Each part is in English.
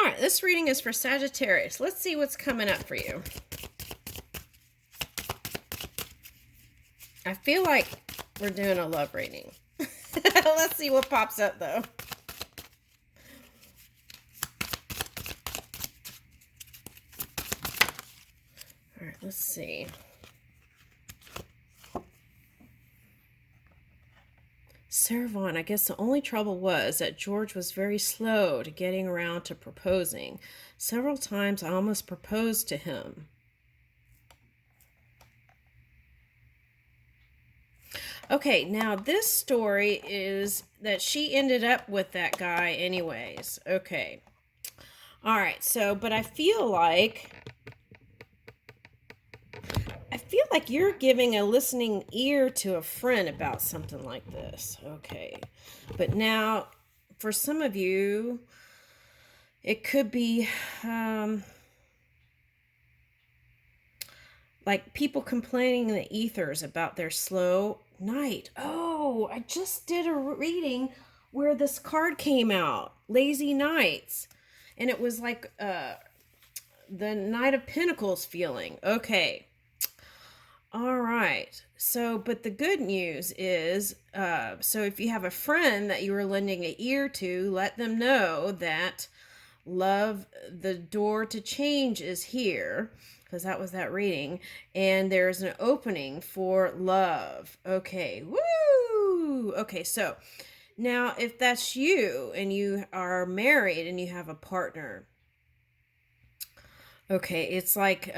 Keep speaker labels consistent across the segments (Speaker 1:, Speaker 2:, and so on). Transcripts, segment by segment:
Speaker 1: right, this reading is for Sagittarius. Let's see what's coming up for you. I feel like we're doing a love reading. Let's see what pops up, though. All right, let's see. Servon, I guess the only trouble was that George was very slow to getting around to proposing. Several times I almost proposed to him. Okay, now this story is that she ended up with that guy anyways. Okay. All right, so, but I feel like you're giving a listening ear to a friend about something like this. Okay. But now, for some of you, it could be like people complaining in the ethers about their slow night. Oh, I just did a reading where this card came out, Lazy Nights. And it was like the Knight of Pentacles feeling. Okay. All right. So, but the good news is, so if you have a friend that you are lending an ear to, let them know that love, the door to change is here, because that was that reading, and there's an opening for love. Okay. Woo! Okay, so now if that's you and you are married and you have a partner, okay, it's like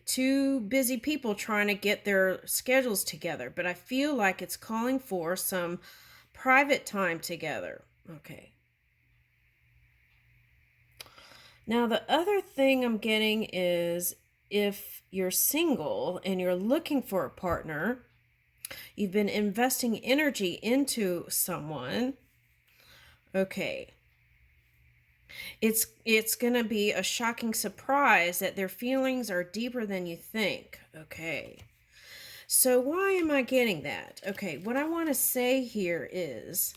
Speaker 1: two busy people trying to get their schedules together, but I feel like it's calling for some private time together. Okay. Now, the other thing I'm getting is if you're single and you're looking for a partner, you've been investing energy into someone. Okay. It's going to be a shocking surprise that their feelings are deeper than you think. Okay. So why am I getting that? Okay, what I want to say here is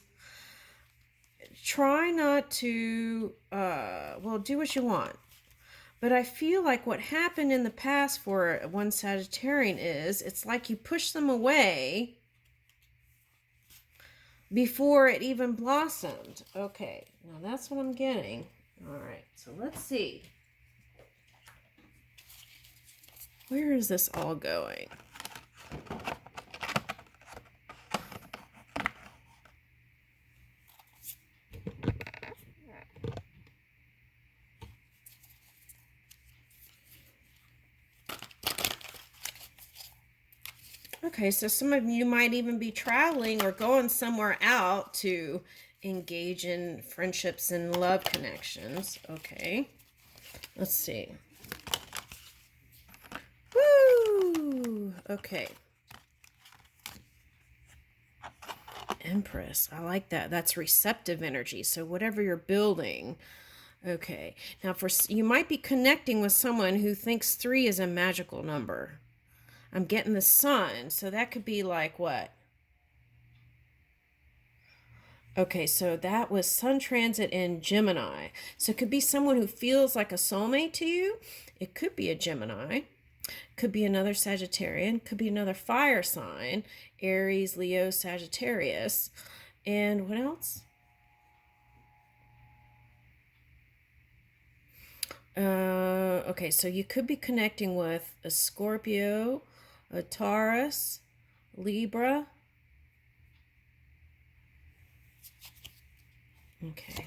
Speaker 1: try not to, do what you want. But I feel like what happened in the past for one Sagittarian is it's like you push them away before it even blossomed. Okay, now that's what I'm getting. All right, so let's see. Where is this all going? Okay, so some of you might even be traveling or going somewhere out to engage in friendships and love connections. Okay, let's see. Woo! Okay. Empress, I like that. That's receptive energy. So whatever you're building. Okay, now you might be connecting with someone who thinks 3 is a magical number. I'm getting the sun, so that could be like what? Okay, so that was Sun transit in Gemini. So it could be someone who feels like a soulmate to you. It could be a Gemini. Could be another Sagittarian. Could be another fire sign. Aries, Leo, Sagittarius. And what else? Okay, so you could be connecting with a Scorpio, a Taurus, Libra. Okay.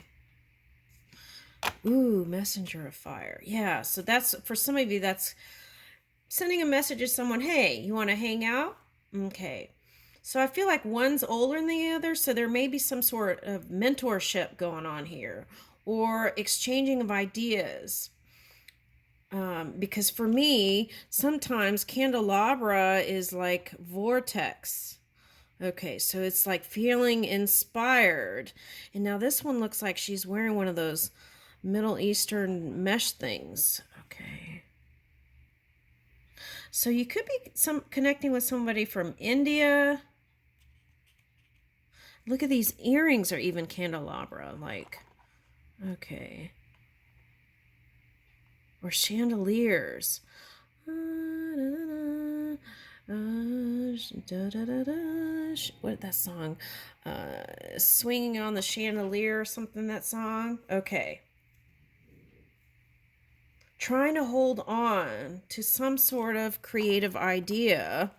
Speaker 1: Ooh, messenger of fire. Yeah, so that's, for some of you, that's sending a message to someone, hey, you want to hang out? Okay. So I feel like one's older than the other, so there may be some sort of mentorship going on here, or exchanging of ideas. Because for me, sometimes candelabra is like vortex. Okay, so it's like feeling inspired. And now this one looks like she's wearing one of those Middle Eastern mesh things. Okay. So you could be connecting with somebody from India. Look at these earrings are even candelabra. Like, okay. or chandeliers. What that song? Swinging on the chandelier or something, that song? Okay. Trying to hold on to some sort of creative idea.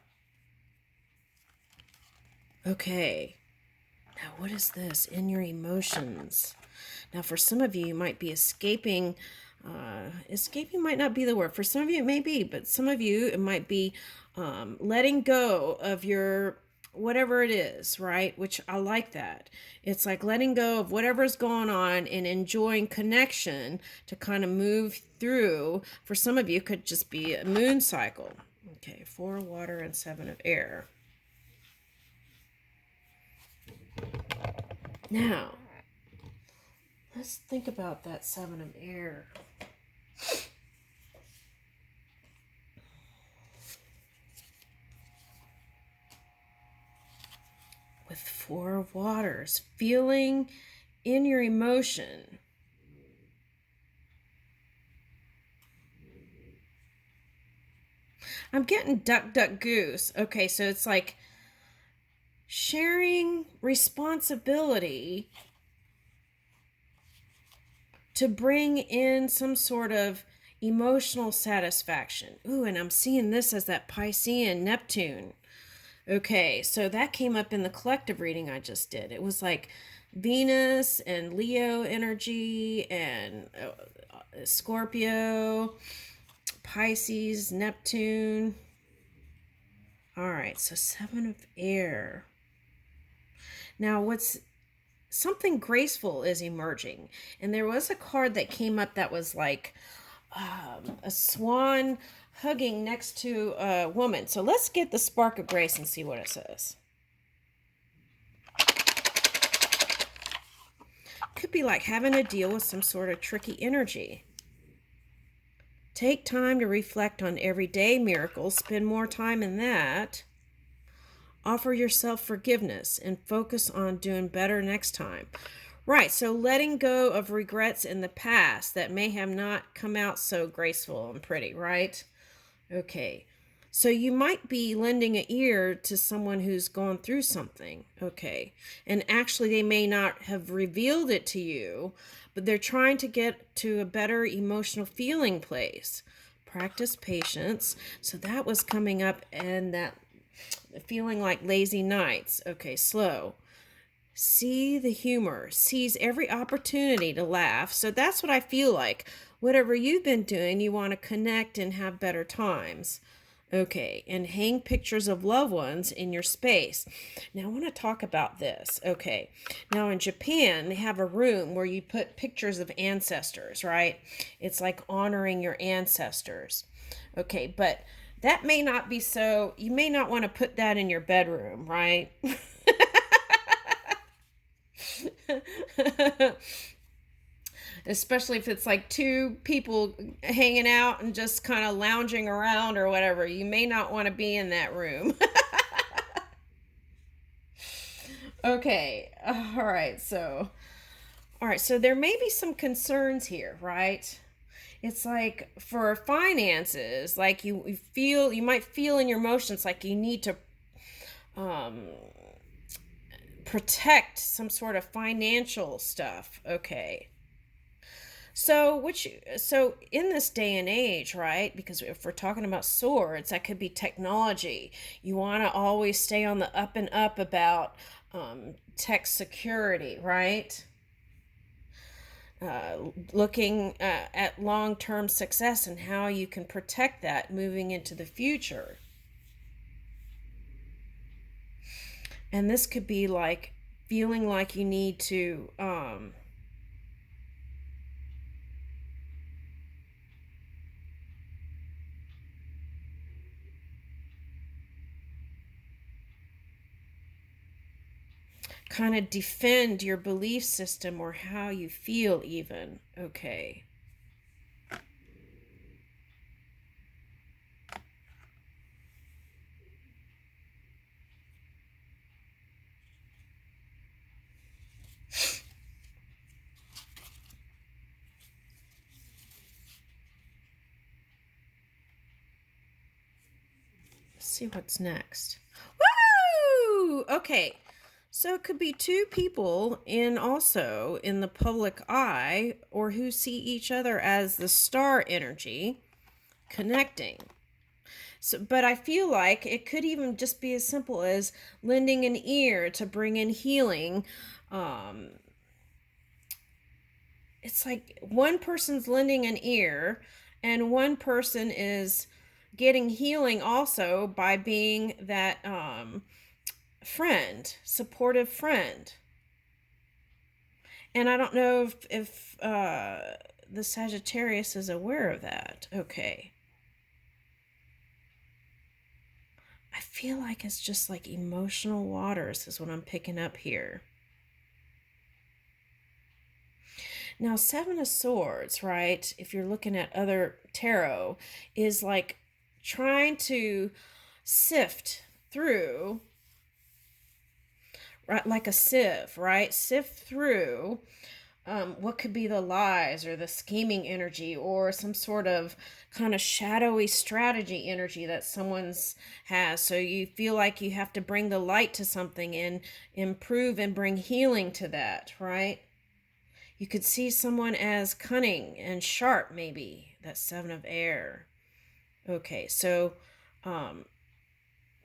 Speaker 1: Okay. Now, what is this? In your emotions. Now, for some of you, you might be escaping. Escaping might not be the word. For some of you, it may be, but some of you, it might be letting go of your whatever it is, right? Which I like that. It's like letting go of whatever's going on and enjoying connection to kind of move through. For some of you, it could just be a moon cycle. Okay, 4 water and 7 of air. Now, let's think about that 7 of air. With 4 of waters, feeling in your emotion. I'm getting duck, duck, goose. Okay, so it's like sharing responsibility to bring in some sort of emotional satisfaction. Ooh, and I'm seeing this as that Piscean Neptune. Okay, so that came up in the collective reading I just did. It was like Venus and Leo energy and Scorpio, Pisces, Neptune. All right, so 7 of air. Now, what's something graceful is emerging. And there was a card that came up that was like a swan hugging next to a woman. So let's get the spark of grace and see what it says. Could be like having to deal with some sort of tricky energy. Take time to reflect on everyday miracles. Spend more time in that. Offer yourself forgiveness and focus on doing better next time. Right, so letting go of regrets in the past that may have not come out so graceful and pretty, right? Okay, so you might be lending an ear to someone who's gone through something, okay, and actually they may not have revealed it to you, but they're trying to get to a better emotional feeling place. Practice patience. So that was coming up, and that feeling like lazy nights. Okay, slow. See the humor, seize every opportunity to laugh. So that's what I feel like. Whatever you've been doing, you want to connect and have better times. Okay, and hang pictures of loved ones in your space. Now I want to talk about this. Okay, now in Japan, they have a room where you put pictures of ancestors, right? It's like honoring your ancestors. Okay, but that may not be so, you may not want to put that in your bedroom, right? Especially if it's like 2 people hanging out and just kind of lounging around or whatever. You may not want to be in that room. Okay. All right. So there may be some concerns here, right? It's like for finances, like you might feel in your emotions like you need to protect some sort of financial stuff. Okay. So in this day and age, right? Because if we're talking about swords, that could be technology. You want to always stay on the up and up about tech security, right? Looking at long-term success and how you can protect that moving into the future. And this could be like feeling like you need to kind of defend your belief system or how you feel even. Okay. see what's next. Woo! Okay. So it could be two people also in the public eye, or who see each other as the star energy connecting. So, but I feel like it could even just be as simple as lending an ear to bring in healing. It's like one person's lending an ear and one person is getting healing also by being that friend, supportive friend. And I don't know if the Sagittarius is aware of that. Okay. I feel like it's just like emotional waters is what I'm picking up here. Now, Seven of Swords, right, if you're looking at other tarot, is like trying to sift through, right, like a sieve, right? Sift through what could be the lies or the scheming energy or some sort of kind of shadowy strategy energy that someone's has. So you feel like you have to bring the light to something and improve and bring healing to that, right? You could see someone as cunning and sharp, maybe. That Seven of Air. Okay, so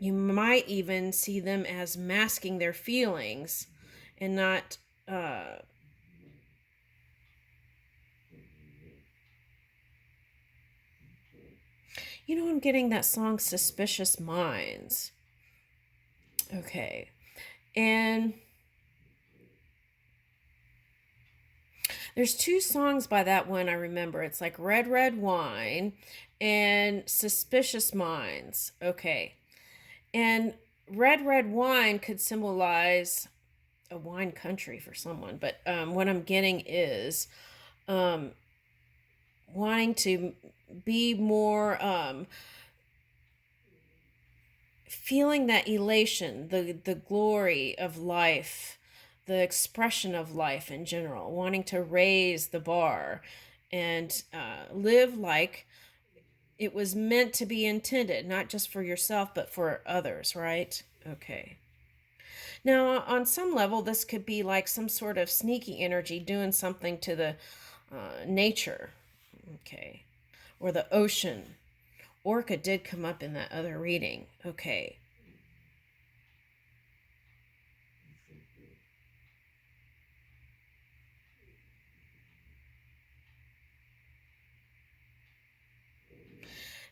Speaker 1: you might even see them as masking their feelings and not I'm getting that song Suspicious Minds. Okay. And there's two songs by that one I remember. It's like Red Red Wine and Suspicious Minds. Okay. And Red Red Wine could symbolize a wine country for someone. But what I'm getting is wanting to be more feeling that elation, the glory of life, the expression of life in general, wanting to raise the bar and live like it was meant to be intended, not just for yourself, but for others, right? Okay. Now, on some level, this could be like some sort of sneaky energy doing something to the nature, okay, or the ocean. Orca did come up in that other reading. Okay.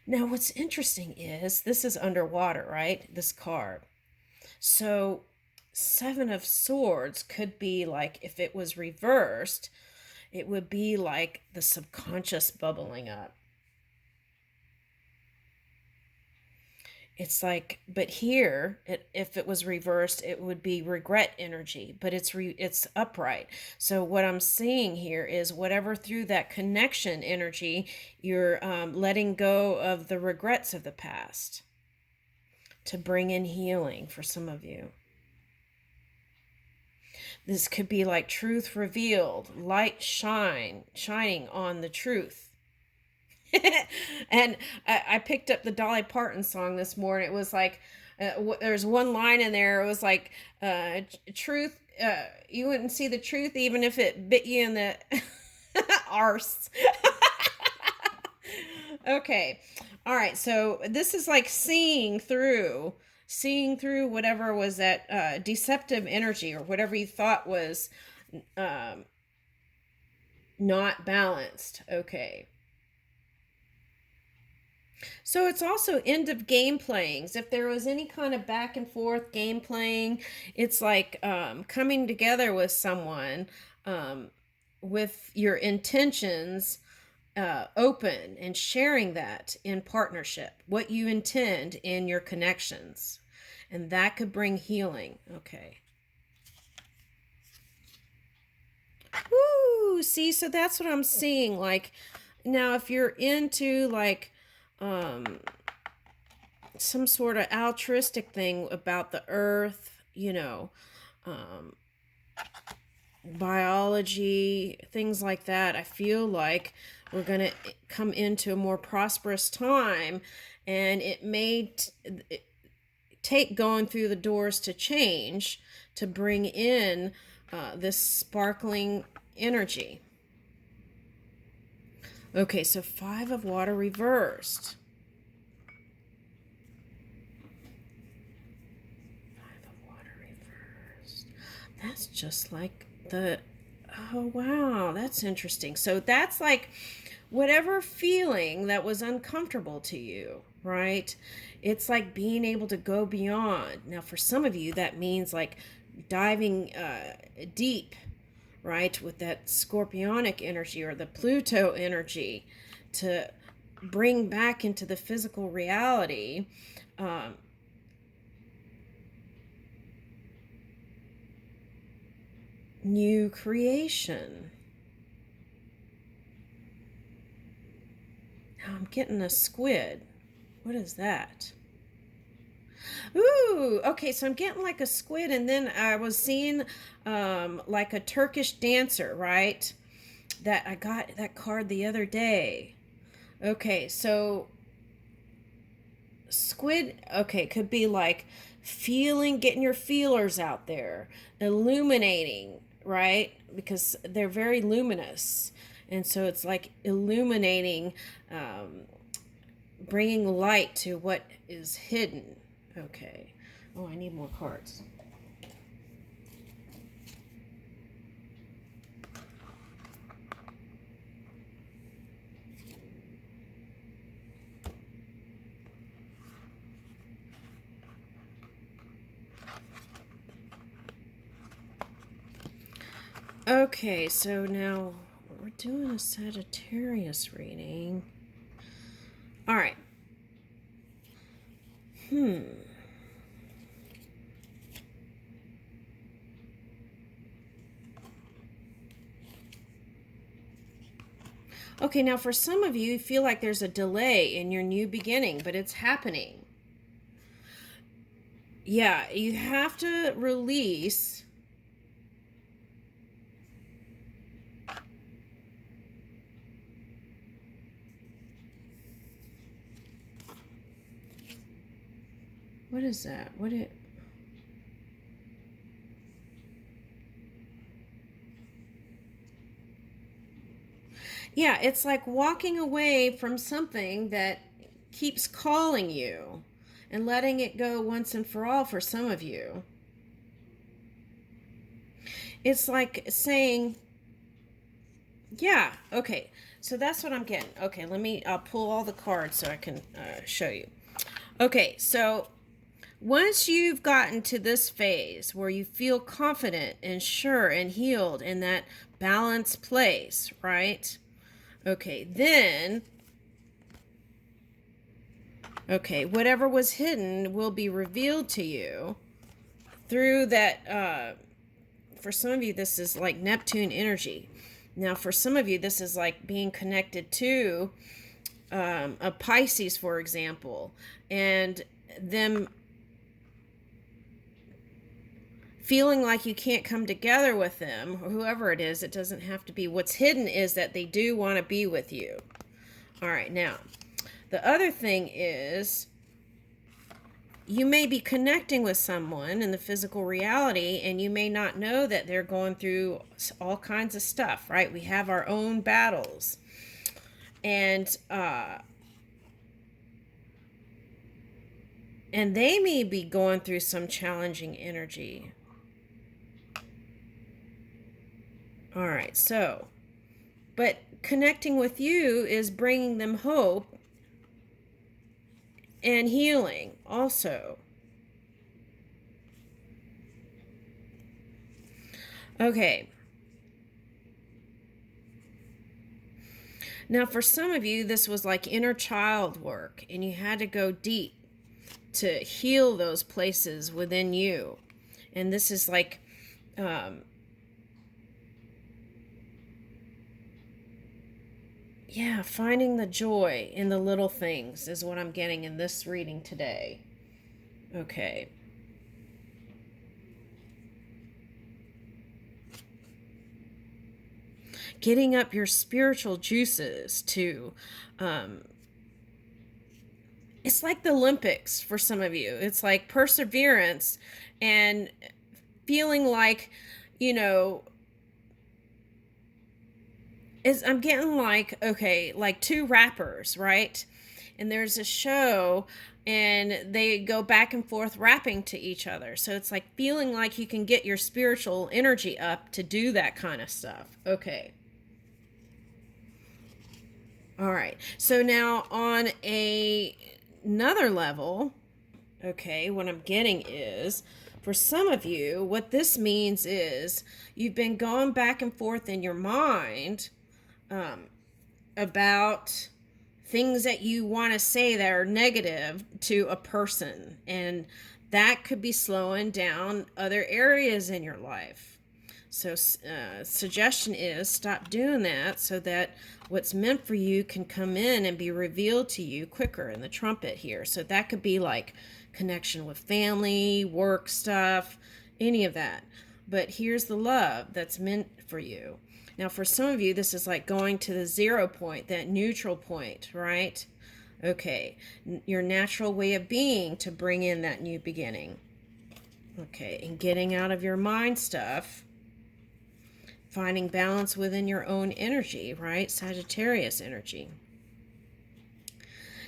Speaker 1: Now, what's interesting is this is underwater, right? This card. So, Seven of Swords could be like, if it was reversed, it would be like the subconscious bubbling up. It's like, but here, if it was reversed, it would be regret energy, but it's upright. So what I'm seeing here is whatever through that connection energy, you're letting go of the regrets of the past to bring in healing for some of you. This could be like truth revealed, light shining on the truth. And I picked up the Dolly Parton song this morning. It was like, there's one line in there. It was like, truth, you wouldn't see the truth even if it bit you in the arse. Okay. All right. So this is like seeing through whatever was that deceptive energy or whatever you thought was not balanced. Okay. So it's also end of game playings. If there was any kind of back and forth game playing, it's like coming together with someone with your intentions open and sharing that in partnership, what you intend in your connections. And that could bring healing. Okay. Woo! See, so that's what I'm seeing. Like, now if you're into like some sort of altruistic thing about the earth, biology, things like that. I feel like we're going to come into a more prosperous time, and it may take going through the doors to change to bring in this sparkling energy. Okay, so 5 of water reversed. 5 of water reversed. That's just like the, oh wow, that's interesting. So that's like whatever feeling that was uncomfortable to you, right? It's like being able to go beyond. Now, for some of you, that means like diving deep, right, with that scorpionic energy or the Pluto energy to bring back into the physical reality new creation. Now I'm getting a squid. What is that? Ooh, okay, so I'm getting like a squid, and then I was seeing like a Turkish dancer, right? That I got that card the other day. Okay, so squid, okay, could be like feeling, getting your feelers out there, illuminating, right? Because they're very luminous. And so it's like illuminating, bringing light to what is hidden. Okay. Oh, I need more cards. Okay, so now we're doing a Sagittarius reading. All right. Okay, now for some of you, you feel like there's a delay in your new beginning, but it's happening. Yeah, you have to release. What is that? What it? Yeah, it's like walking away from something that keeps calling you and letting it go once and for all for some of you. It's like saying, yeah, okay, so that's what I'm getting. Okay, I'll pull all the cards so I can show you. Okay, so once you've gotten to this phase where you feel confident and sure and healed in that balanced place, right? Okay, then, okay, whatever was hidden will be revealed to you through that. For some of you, this is like Neptune energy. Now, for some of you, this is like being connected to a Pisces, for example, and them feeling like you can't come together with them, or whoever it is. It doesn't have to be. What's hidden is that they do want to be with you. All right, now, the other thing is you may be connecting with someone in the physical reality, and you may not know that they're going through all kinds of stuff, right? We have our own battles. And they may be going through some challenging energy. All right, so, but connecting with you is bringing them hope and healing also. Okay. Now, for some of you, this was like inner child work, and you had to go deep to heal those places within you. And this is like, yeah, finding the joy in the little things is what I'm getting in this reading today. Okay. getting up your spiritual juices to, it's like the Olympics for some of you. It's like perseverance and feeling like, you know, I'm getting like, okay, like two rappers, right? And there's a show and they go back and forth rapping to each other. So it's like feeling like you can get your spiritual energy up to do that kind of stuff. Okay. All right. So now on another level, okay, what I'm getting is, for some of you, what this means is you've been going back and forth in your mind about things that you want to say that are negative to a person, and that could be slowing down other areas in your life. So suggestion is stop doing that so that what's meant for you can come in and be revealed to you quicker in the trumpet here. So that could be like connection with family, work stuff, any of that. But here's the love that's meant for you. Now, for some of you, this is like going to the 0 point, that neutral point, right? Okay, your natural way of being to bring in that new beginning. Okay, and getting out of your mind stuff, finding balance within your own energy, right? Sagittarius energy.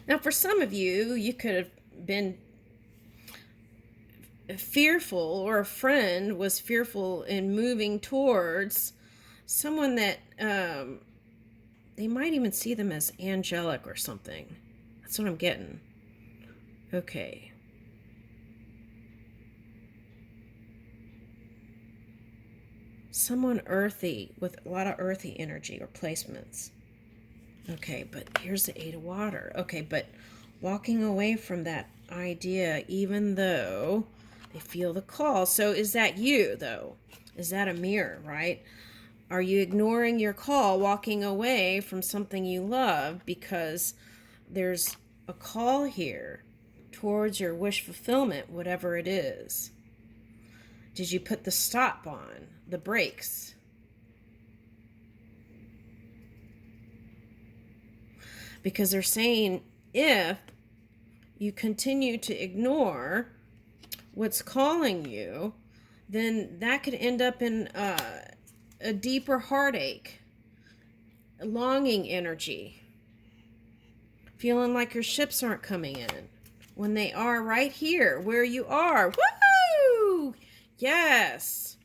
Speaker 1: Now, for some of you, you could have been fearful, or a friend was fearful in moving towards someone that they might even see them as angelic or something. That's what I'm getting. Okay. Someone earthy with a lot of earthy energy or placements. Okay, but here's the 8 of water. Okay, but walking away from that idea, even though they feel the call. So is that you, though? Is that a mirror, right? Are you ignoring your call, walking away from something you love because there's a call here towards your wish fulfillment, whatever it is? Did you put the stop on, the brakes? Because they're saying if you continue to ignore what's calling you, then that could end up in a deeper heartache, longing energy, feeling like your ships aren't coming in when they are right here where you are. Woo! Yes.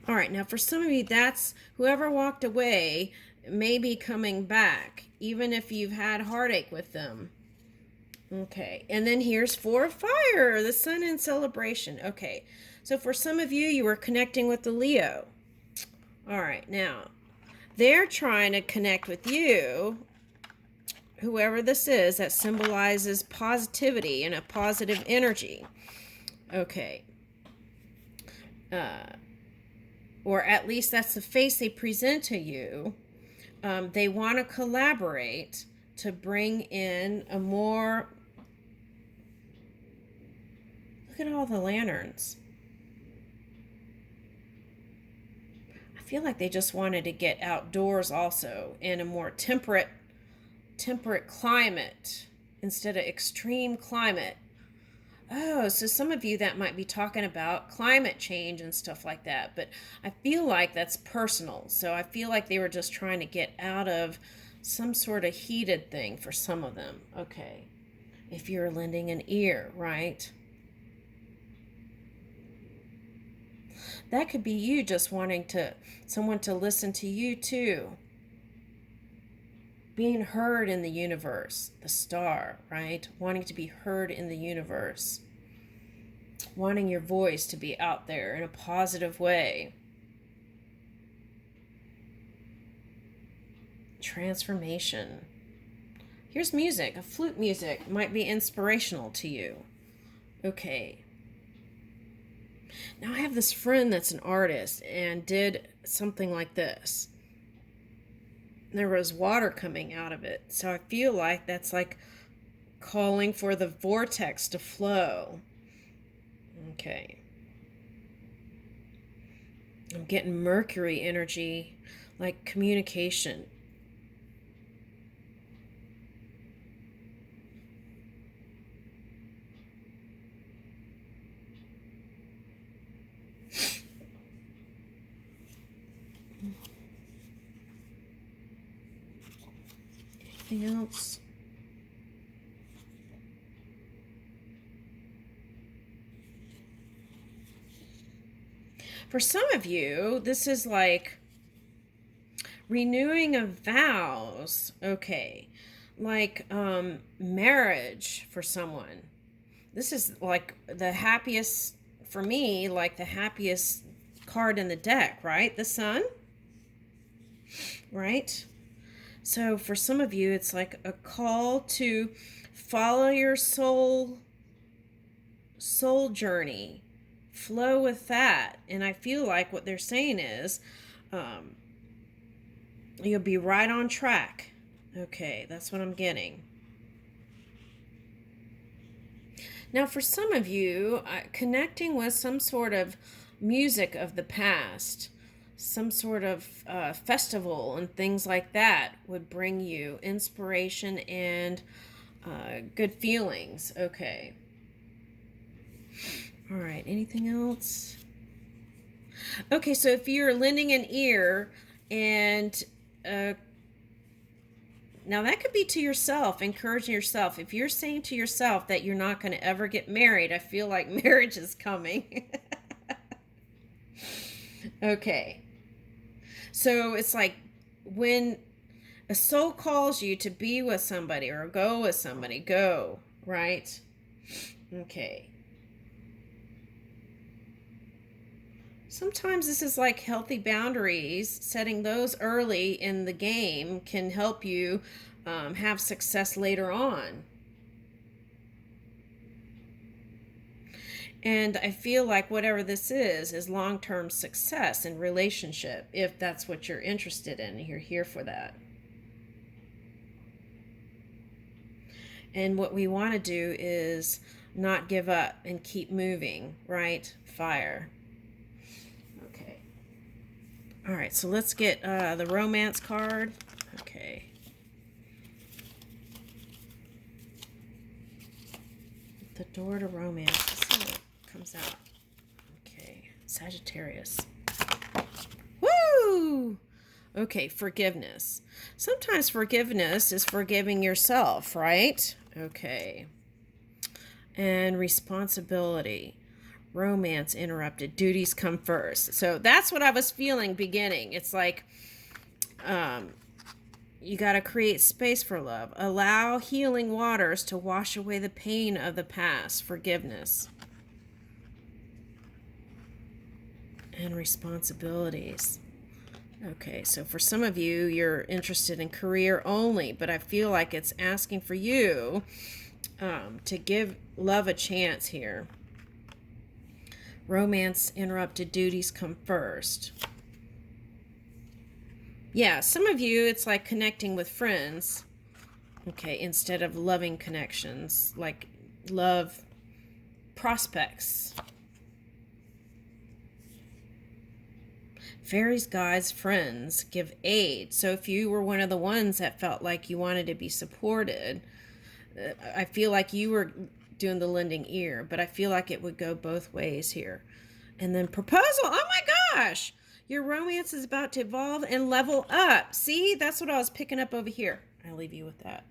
Speaker 1: All right, now for some of you, that's whoever walked away may be coming back, even if you've had heartache with them. Okay, and then here's 4 of fire, the sun in celebration. Okay, so for some of you, you were connecting with the Leo. All right, now they're trying to connect with you, whoever this is, that symbolizes positivity and a positive energy. Okay. Or at least that's the face they present to you. They want to collaborate to bring in a more... Look at all the lanterns. I feel like they just wanted to get outdoors also in a more temperate climate instead of extreme climate. Oh, so some of you that might be talking about climate change and stuff like that, but I feel like that's personal. So I feel like they were just trying to get out of some sort of heated thing for some of them. Okay. If you're lending an ear, right? That could be you just wanting someone to listen to you too. Being heard in the universe, the star, right? Wanting to be heard in the universe. Wanting your voice to be out there in a positive way. Transformation. Here's music. A flute music might be inspirational to you. Okay. Now I have this friend that's an artist and did something like this. There was water coming out of it. So I feel like that's like calling for the vortex to flow. Okay. I'm getting Mercury energy, like communication. Anything else? For some of you, this is like renewing of vows. Okay. Like marriage for someone. This is like the happiest, for me, like the happiest card in the deck, right? The Sun, right? So for some of you, it's like a call to follow your soul journey, flow with that. And I feel like what they're saying is you'll be right on track. Okay, that's what I'm getting. Now for some of you, connecting with some sort of music of the past, some sort of festival and things like that would bring you inspiration and good feelings. Okay. All right, anything else? Okay, so if you're lending an ear and now that could be to yourself, encouraging yourself. If you're saying to yourself that you're not going to ever get married, I feel like marriage is coming. Okay. So it's like when a soul calls you to be with somebody or go with somebody, go, right? Okay. Sometimes this is like healthy boundaries. Setting those early in the game can help you have success later on. And I feel like whatever this is long-term success in relationship, if that's what you're interested in, you're here for that. And what we want to do is not give up and keep moving, right? Fire. Okay. All right, so let's get the romance card. Okay. The door to romance. Let's see what comes out. Okay, Sagittarius. Woo! Okay, forgiveness. Sometimes forgiveness is forgiving yourself, right? Okay. And responsibility. Romance interrupted. Duties come first. So that's what I was feeling beginning. It's like you got to create space for love. Allow healing waters to wash away the pain of the past. Forgiveness. And responsibilities. Okay, so for some of you, you're interested in career only, but I feel like it's asking for you to give love a chance here. Romance interrupted, duties come first. Yeah, some of you, it's like connecting with friends, okay, instead of loving connections, like love prospects. Fairies, guides, friends give aid. So if you were one of the ones that felt like you wanted to be supported, I feel like you were doing the lending ear, but I feel like it would go both ways here. And then proposal. Oh my gosh! Your romance is about to evolve and level up. See, that's what I was picking up over here. I'll leave you with that.